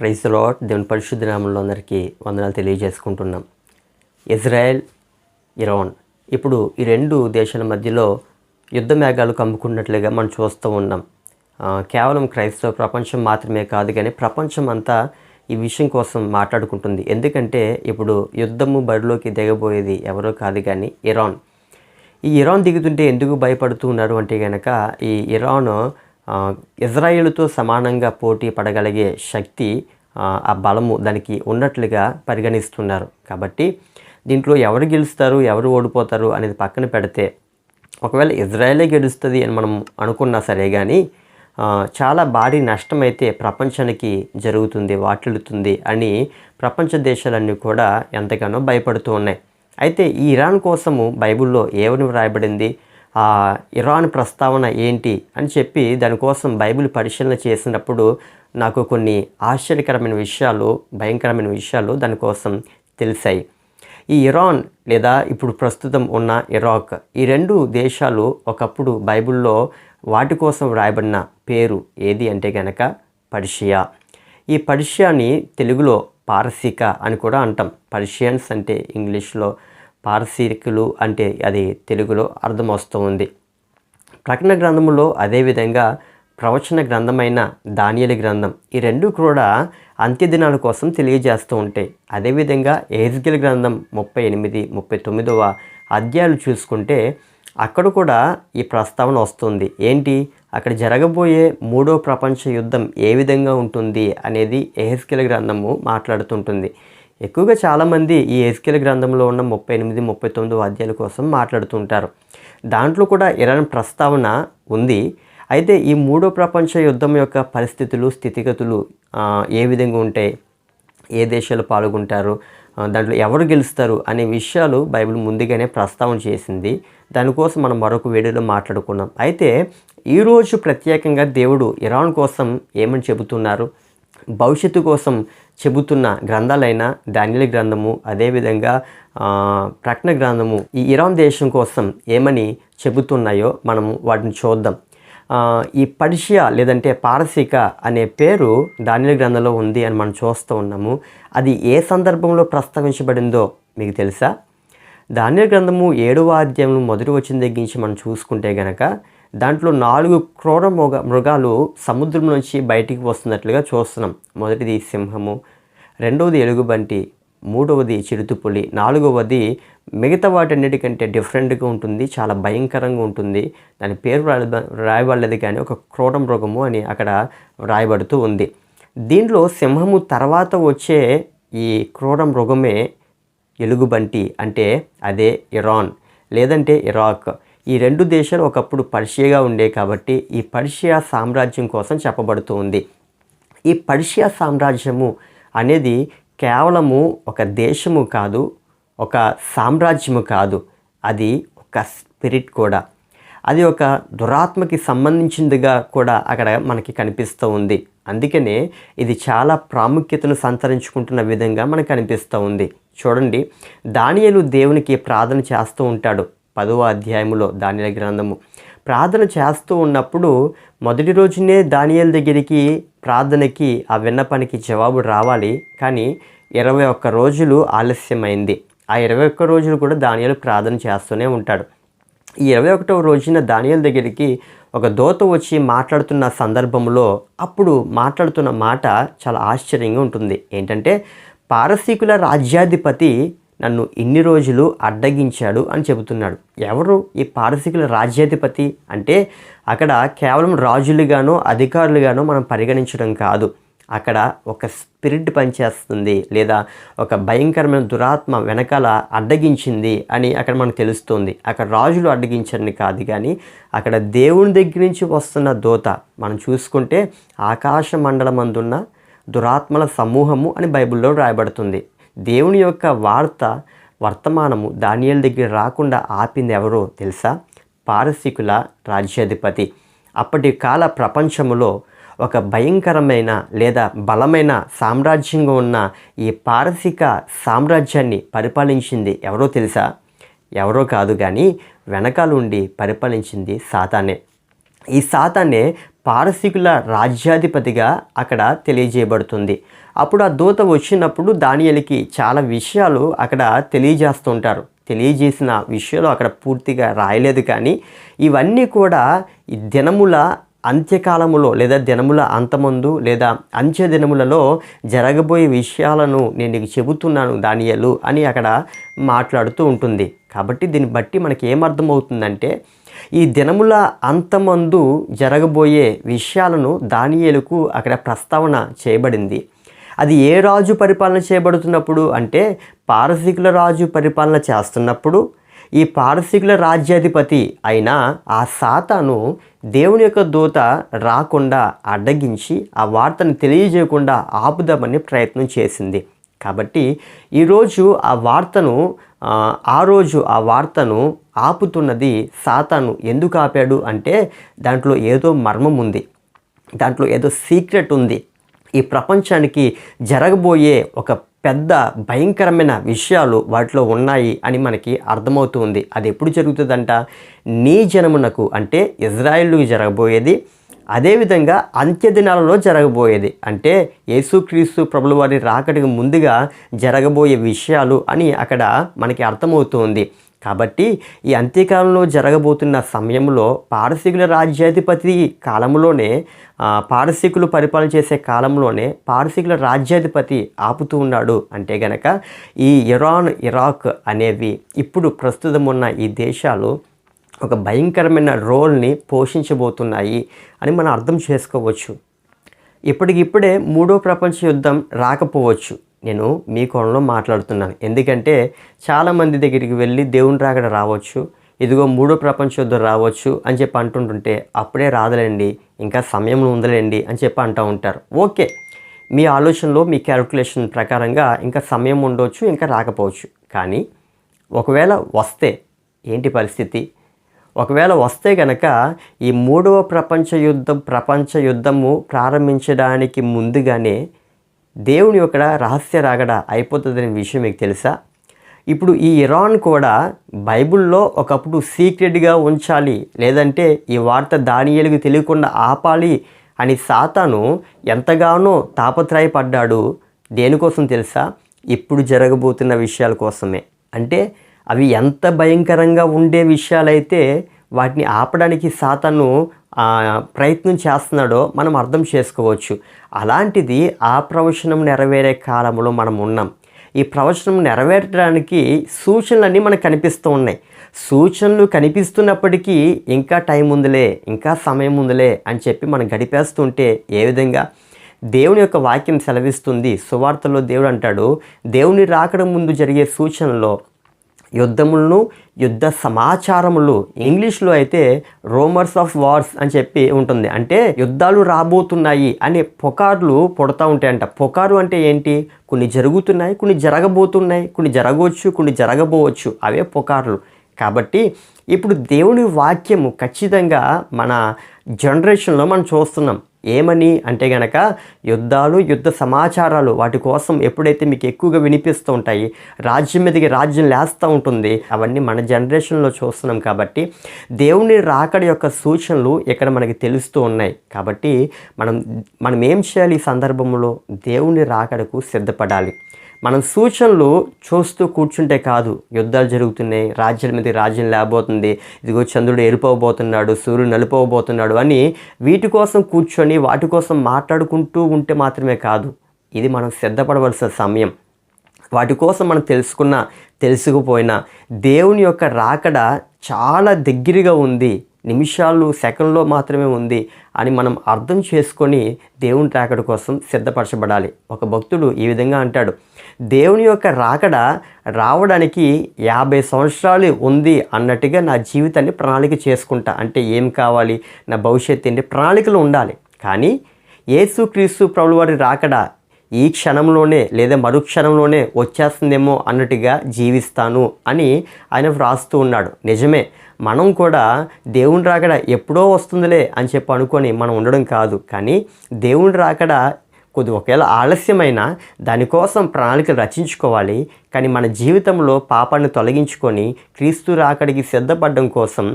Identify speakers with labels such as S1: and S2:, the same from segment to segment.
S1: Praise the lord. దేవుని పరిశుద్ధ నామములో అందరికీ వందనాలు తెలియజేసుకుంటున్నాం. ఇజ్రాయెల్, ఇరాన్ ఇప్పుడు ఈ రెండు దేశాల మధ్యలో యుద్ధ మేఘాలు కమ్ముకున్నట్లుగా మనం చూస్తూ ఉన్నాం. కేవలం క్రైస్తవ ప్రపంచం మాత్రమే కాదు, కానీ ప్రపంచం అంతా ఈ విషయం కోసం మాట్లాడుకుంటుంది. ఎందుకంటే ఇప్పుడు యుద్ధము బరిలోకి దిగబోయేది ఎవరో కాదు కానీ ఇరాన్. ఈ ఇరాన్ దిగుతుంటే ఎందుకు భయపడుతూ ఉన్నారు అంటే కనుక, ఈ ఇరాన్ ఇజ్రాయేలుతో సమానంగా పోటీ పడగలిగే శక్తి, ఆ బలము దానికి ఉన్నట్లుగా పరిగణిస్తున్నారు. కాబట్టి దీంట్లో ఎవరు గెలుస్తారు, ఎవరు ఓడిపోతారు అనేది పక్కన పెడితే, ఒకవేళ ఇజ్రాయేలే గెలుస్తుంది అని మనం అనుకున్నా సరే కానీ చాలా భారీ నష్టం అయితే ప్రపంచానికి జరుగుతుంది, వాటిల్లుతుంది అని ప్రపంచ దేశాలన్నీ కూడా ఎంతగానో భయపడుతూ ఉన్నాయి. అయితే ఈ ఇరాన్ కోసము బైబిల్లో ఏమని వ్రాయబడింది, ఆ ఇరాన్ ప్రస్తావన ఏంటి అని చెప్పి దానికోసం బైబిల్ పరిశీలన చేసినప్పుడు నాకు కొన్ని ఆశ్చర్యకరమైన విషయాలు, భయంకరమైన విషయాలు దానికోసం తెలిసాయి. ఈ ఇరాన్ లేదా ఇప్పుడు ప్రస్తుతం ఉన్న ఇరాక్, ఈ రెండు దేశాలు ఒకప్పుడు బైబిల్లో వాటి కోసం వ్రాయబడిన పేరు ఏది అంటే కనుక పర్షియా. ఈ పర్షియాని తెలుగులో పారసీక అని కూడా అంటాం. పర్షియన్స్ అంటే ఇంగ్లీష్లో, పారసీకులు అంటే అది తెలుగులో అర్థం వస్తూ ఉంది. ప్రకటన గ్రంథములో, అదేవిధంగా ప్రవచన గ్రంథమైన దానియేలు గ్రంథం, ఈ రెండు కూడా అంత్యదినాల కోసం తెలియజేస్తూ ఉంటాయి. అదేవిధంగా యెహెజ్కేలు గ్రంథం 38, 39వ అధ్యాయాలు చూసుకుంటే అక్కడ కూడా ఈ ప్రస్తావన వస్తుంది. ఏంటి, అక్కడ జరగబోయే మూడో ప్రపంచ యుద్ధం ఏ విధంగా ఉంటుంది అనేది యెహెజ్కేలు గ్రంథము మాట్లాడుతుంటుంది. ఎక్కువగా చాలామంది ఈ యెహెజ్కేలు గ్రంథంలో ఉన్న 38, 39వ అధ్యాయాల కోసం మాట్లాడుతుంటారు. దాంట్లో కూడా ఇరాన్ ప్రస్తావన ఉంది. అయితే ఈ మూడో ప్రపంచ యుద్ధం యొక్క పరిస్థితులు, స్థితిగతులు ఏ విధంగా ఉంటాయి, ఏ దేశాలు పాల్గొంటారు, దాంట్లో ఎవరు గెలుస్తారు అనే విషయాలు బైబిల్ ముందుగానే ప్రస్తావన చేసింది. దానికోసం మనం మరొక వీడియోలో మాట్లాడుకున్నాం. అయితే ఈరోజు ప్రత్యేకంగా దేవుడు ఇరాన్ కోసం ఏమని చెబుతున్నారు, భవిష్యత్తు కోసం చెబుతున్న గ్రంథాలైన దానియేలు గ్రంథము, అదేవిధంగా ప్రకటన గ్రంథము ఈ ఇరాన్ దేశం కోసం ఏమని చెబుతున్నాయో మనం వాటిని చూద్దాం. ఈ పర్షియా లేదంటే పారసీక అనే పేరు దానియేలు గ్రంథంలో ఉంది అని మనం చూస్తూ ఉన్నాము. అది ఏ సందర్భంలో ప్రస్తావించబడిందో మీకు తెలుసా? దానియేలు గ్రంథము 7వ అధ్యాయం మొదటి వచనం దగ్గర నుంచి మనం చూసుకుంటే గనక దాంట్లో 4 క్రూర మృగాలు సముద్రం నుంచి బయటికి వస్తున్నట్లుగా చూస్తున్నాం. మొదటిది సింహము, రెండవది ఎలుగుబంటి, మూడవది చిరుతుపులి, నాలుగవది మిగతా వాటన్నిటికంటే డిఫరెంట్గా ఉంటుంది, చాలా భయంకరంగా ఉంటుంది. దాని పేరు రాయబడలేదు కానీ ఒక క్రూర మృగము అని అక్కడ రాయబడుతూ ఉంది. దీంట్లో సింహము తర్వాత వచ్చే ఈ క్రూర మృగమే ఎలుగుబంటి, అంటే అదే ఇరాన్ లేదంటే ఇరాక్. ఈ రెండు దేశాలు ఒకప్పుడు పర్షియాగా ఉండే కాబట్టి ఈ పర్షియా సామ్రాజ్యం కోసం చెప్పబడుతూ ఉంది. ఈ పర్షియా సామ్రాజ్యము అనేది కేవలము ఒక దేశము కాదు, ఒక సామ్రాజ్యము కాదు, అది ఒక స్పిరిట్ కూడా. అది ఒక దురాత్మకి సంబంధించిందిగా కూడా అక్కడ మనకి కనిపిస్తూ ఉంది. అందుకనే ఇది చాలా ప్రాముఖ్యతను సంతరించుకుంటున్న విధంగా మనకు కనిపిస్తూ ఉంది. చూడండి, దానియేలు దేవునికి ప్రార్థన చేస్తూ ఉంటాడు. 10వ అధ్యాయములో దానియేలు గ్రంథము ప్రార్థన చేస్తూ ఉన్నప్పుడు మొదటి రోజునే దానియేలు దగ్గరికి ప్రార్థనకి, ఆ విన్నపానికి జవాబు రావాలి. కానీ 21 రోజులు ఆలస్యమైంది. ఆ 21 రోజులు కూడా దానియేలు ప్రార్థన చేస్తూనే ఉంటాడు. ఈ 21వ రోజున దానియేలు దగ్గరికి ఒక దూత వచ్చి మాట్లాడుతున్న సందర్భంలో అప్పుడు మాట్లాడుతున్న మాట చాలా ఆశ్చర్యంగా ఉంటుంది. ఏంటంటే, పారసీకుల రాజ్యాధిపతి నన్ను ఇన్ని రోజులు అడ్డగించాడు అని చెబుతున్నాడు. ఎవరు ఈ పారసీకుల రాజ్యాధిపతి అంటే, అక్కడ కేవలం రాజులుగానో అధికారులుగానో మనం పరిగణించడం కాదు. అక్కడ ఒక స్పిరిట్ పనిచేస్తుంది, లేదా ఒక భయంకరమైన దురాత్మ వెనకాల అడ్డగించింది అని అక్కడ మనకు తెలుస్తుంది. అక్కడ రాజులు అడ్డగించని కాదు, కానీ అక్కడ దేవుని దగ్గర నుంచి వస్తున్న దూత. మనం చూసుకుంటే ఆకాశ మండలమందున్న దురాత్మల సమూహము అని బైబిల్లో రాయబడుతుంది. దేవుని యొక్క వర్తమానము దానియేలు దగ్గర రాకుండా ఆపింది ఎవరో తెలుసా? పారసీకుల రాజ్యాధిపతి. అప్పటి కాల ప్రపంచములో ఒక భయంకరమైన లేదా బలమైన సామ్రాజ్యంగా ఉన్న ఈ పారసీక సామ్రాజ్యాన్ని పరిపాలించింది ఎవరో తెలుసా? ఎవరో కాదు కానీ వెనకాల ఉండి పరిపాలించింది సాతానే. ఈ సాతానే పారసీకుల రాజ్యాధిపతిగా అక్కడ తెలియజేయబడుతుంది. అప్పుడు ఆ దూత వచ్చినప్పుడు దానియేలుకి చాలా విషయాలు అక్కడ తెలియజేస్తుంటారు. తెలియజేసిన విషయాలు అక్కడ పూర్తిగా రాయలేదు, కానీ ఇవన్నీ కూడా ఈ దినముల అంత్యకాలములో లేదా దినముల అంతమందు లేదా అంత్య దినములలో జరగబోయే విషయాలను నేను నీకు చెబుతున్నాను దానియేలు అని అక్కడ మాట్లాడుతూ ఉంటుంది. కాబట్టి దీన్ని బట్టి మనకి ఏమర్థమవుతుందంటే ఈ దినముల అంతమందు జరగబోయే విషయాలను దానియేలుకు అక్కడ ప్రస్తావన చేయబడింది. అది ఏ రాజు పరిపాలన చేయబడుతున్నప్పుడు అంటే పారసీకుల రాజు పరిపాలన చేస్తున్నప్పుడు ఈ పారసీకుల రాజ్యాధిపతి అయిన ఆ సాతాను దేవుని యొక్క దూత రాకుండా అడ్డగించి ఆ వార్తను తెలియజేయకుండా ఆపుదామని ప్రయత్నం చేసింది. కాబట్టి ఈరోజు ఆ వార్తను ఆపుతున్నది సాతాను. ఎందుకు ఆపాడు అంటే దాంట్లో ఏదో మర్మం ఉంది, దాంట్లో ఏదో సీక్రెట్ ఉంది. ఈ ప్రపంచానికి జరగబోయే ఒక పెద్ద భయంకరమైన విషయాలు వాటిలో ఉన్నాయి అని మనకి అర్థమవుతుంది. అది ఎప్పుడు జరుగుతుందంట? నీ జనమునకు అంటే ఇజ్రాయేలుకి జరగబోయేది, అదేవిధంగా అంత్యదినాలలో జరగబోయేది అంటే యేసుక్రీస్తు ప్రభుల వారి రాకడికి ముందుగా జరగబోయే విషయాలు అని అక్కడ మనకి అర్థమవుతుంది. కాబట్టి ఈ అంత్యకాలంలో జరగబోతున్న సమయంలో పారసీకుల రాజ్యాధిపతి కాలంలోనే పారసీకులు పరిపాలన చేసే కాలంలోనే పారసీకుల రాజ్యాధిపతి ఆపుతూ ఉన్నాడు. అంటే గనక ఈ ఇరాన్, ఇరాక్ అనేవి ఇప్పుడు ప్రస్తుతం ఉన్న ఈ దేశాలు ఒక భయంకరమైన రోల్ని పోషించబోతున్నాయి అని మనం అర్థం చేసుకోవచ్చు. ఇప్పటికిప్పుడే 3వ ప్రపంచ యుద్ధం రాకపోవచ్చు. నేను మీ కోణంలో మాట్లాడుతున్నాను. ఎందుకంటే చాలామంది దగ్గరికి వెళ్ళి దేవుని రాకడ రావచ్చు, ఇదిగో 3వ ప్రపంచ యుద్ధం రావచ్చు అని చెప్పి అంటుంటుంటే అప్పుడే రాదులేండి, ఇంకా సమయం ఉందలేండి అని చెప్పి అంటూ ఉంటారు. ఓకే, మీ ఆలోచనలో మీ క్యాల్కులేషన్ ప్రకారంగా ఇంకా సమయం ఉండవచ్చు, ఇంకా రాకపోవచ్చు. కానీ ఒకవేళ వస్తే ఏంటి పరిస్థితి? ఒకవేళ వస్తే కనుక ఈ 3వ ప్రపంచ యుద్ధము ప్రారంభించడానికి ముందుగానే దేవుని యొక్క రహస్య రాకడ అయిపోతుందనే విషయం మీకు తెలుసా? ఇప్పుడు ఈ ఇరాన్ కూడా బైబిల్లో ఒకప్పుడు సీక్రెట్గా ఉంచాలి, లేదంటే ఈ వార్త దానియేలుకు తెలియకుండా ఆపాలి అని సాతాను ఎంతగానో తాపత్రయపడ్డాడు. దేనికోసం తెలుసా? ఇప్పుడు జరగబోతున్న విషయాల కోసమే. అంటే అవి ఎంత భయంకరంగా ఉండే విషయాలైతే వాటిని ఆపడానికి సాతాను ప్రయత్నం చేస్తున్నాడో మనం అర్థం చేసుకోవచ్చు. అలాంటిది ఆ ప్రవచనం నెరవేరే కాలంలో మనం ఉన్నాం. ఈ ప్రవచనం నెరవేరడానికి సూచనలన్నీ మనకు కనిపిస్తూ ఉన్నాయి. సూచనలు కనిపిస్తున్నప్పటికీ ఇంకా టైం ఉందిలే, ఇంకా సమయం ఉందిలే అని చెప్పి మనం గడిపేస్తుంటే ఏ విధంగా? దేవుని యొక్క వాక్యం సెలవిస్తుంది. సువార్తలో దేవుడు అంటాడు, దేవుని రాకడ ముందు జరిగే సూచనలో యుద్ధములను, యుద్ధ సమాచారములు, ఇంగ్లీష్లో అయితే రూమర్స్ ఆఫ్ వార్స్ అని చెప్పి ఉంటుంది. అంటే యుద్ధాలు రాబోతున్నాయి అనే పుకార్లు పుడతా ఉంటాయంట. పుకారు అంటే ఏంటి? కొన్ని జరుగుతున్నాయి, కొన్ని జరగబోతున్నాయి, కొన్ని జరగవచ్చు, కొన్ని జరగబోవచ్చు, అవే పుకార్లు. కాబట్టి ఇప్పుడు దేవుని వాక్యము ఖచ్చితంగా మన జనరేషన్లో మనం చూస్తున్నాం. ఏమని అంటే గనక యుద్ధాలు, యుద్ధ సమాచారాలు, వాటి కోసం ఎప్పుడైతే మీకు ఎక్కువగా వినిపిస్తూ ఉంటాయి, రాజ్యం మీదకి రాజ్యం లేస్తూ ఉంటుంది, అవన్నీ మన జనరేషన్లో చూస్తున్నాం. కాబట్టి దేవుని రాకడ యొక్క సూచనలు ఇక్కడ మనకి తెలుస్తూ ఉన్నాయి. కాబట్టి మనం ఏం చేయాలి? ఈ సందర్భంలో దేవుని రాకడకు సిద్ధపడాలి. మనం సూచనలు చూస్తూ కూర్చుంటే కాదు. యుద్ధాలు జరుగుతున్నాయి, రాజ్యాల మీద రాజ్యం లేబోతుంది, ఇదిగో చంద్రుడు ఎరిపోబోతున్నాడు, సూర్యుడు నలిపోబోతున్నాడు అని వీటి కోసం కూర్చొని వాటి కోసం మాట్లాడుకుంటూ ఉంటే మాత్రమే కాదు. ఇది మనం సిద్ధపడవలసిన సమయం. వాటి కోసం మనం తెలుసుకుపోయినా దేవుని యొక్క రాకడ చాలా దగ్గరగా ఉంది, నిమిషాలు, సెకండ్లో మాత్రమే ఉంది అని మనం అర్థం చేసుకొని దేవుని రాకడ కోసం సిద్ధపరచబడాలి. ఒక భక్తుడు ఈ విధంగా అంటాడు, దేవుని యొక్క రాకడ రావడానికి 50 సంవత్సరాలు ఉంది అన్నట్టుగా నా జీవితాన్ని ప్రణాళిక చేసుకుంటా. అంటే ఏం కావాలి? నా భవిష్యత్తు ఏంటి? ప్రణాళికలు ఉండాలి. కానీ యేసుక్రీస్తు ప్రభుల వారి రాకడ ఈ క్షణంలోనే లేదా మరుక్షణంలోనే వచ్చేస్తుందేమో అన్నట్టుగా జీవిస్తాను అని ఆయన వ్రాస్తూ ఉన్నాడు. నిజమే, మనం కూడా దేవుని రాకడ ఎప్పుడో వస్తుందిలే అని చెప్పి అనుకొని మనం ఉండడం కాదు. కానీ దేవుని రాకడ ఒకవేళ ఆలస్యమైన దానికోసం ప్రణాళికలు రచించుకోవాలి. కానీ మన జీవితంలో పాపాన్ని తొలగించుకొని క్రీస్తు రాకడికి సిద్ధపడడం కోసం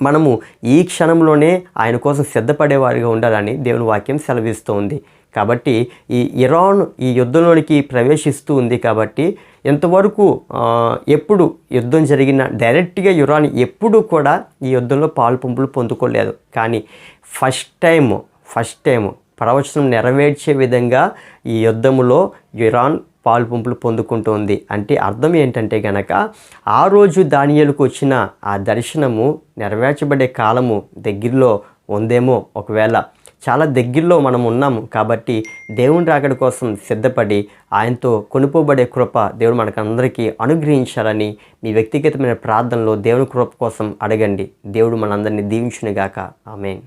S1: మనము ఈ క్షణంలోనే ఆయన కోసం సిద్ధపడేవారిగా ఉండాలని దేవుని వాక్యం సెలవిస్తూ ఉంది. కాబట్టి ఈ ఇరాన్ ఈ యుద్ధంలోనికి ప్రవేశిస్తూ ఉంది. కాబట్టి ఎంతవరకు ఎప్పుడు యుద్ధం జరిగిన డైరెక్ట్గా ఇరాన్ ఎప్పుడు కూడా ఈ యుద్ధంలో పాలుపంపులు పొందుకోలేదు. కానీ ఫస్ట్ టైం ప్రవచనం నెరవేర్చే విధంగా ఈ యుద్ధములో ఇరాన్ పాలుపంపులు పొందుకుంటుంది. అంటే అర్థం ఏంటంటే గనక ఆ రోజు దానియేలుకు వచ్చిన ఆ దర్శనము నెరవేర్చబడే కాలము దగ్గరలో ఉందేమో. ఒకవేళ చాలా దగ్గరలో మనం ఉన్నాము. కాబట్టి దేవుని రాకడ కోసం సిద్ధపడి ఆయనతో కొనుక్కోబడే కృప దేవుడు మనకందరికీ అనుగ్రహించాలని మీ వ్యక్తిగతమైన ప్రార్థనలో దేవుని కృప కోసం అడగండి. దేవుడు మనందరినీ దీవించునుగాక. ఆమేన్.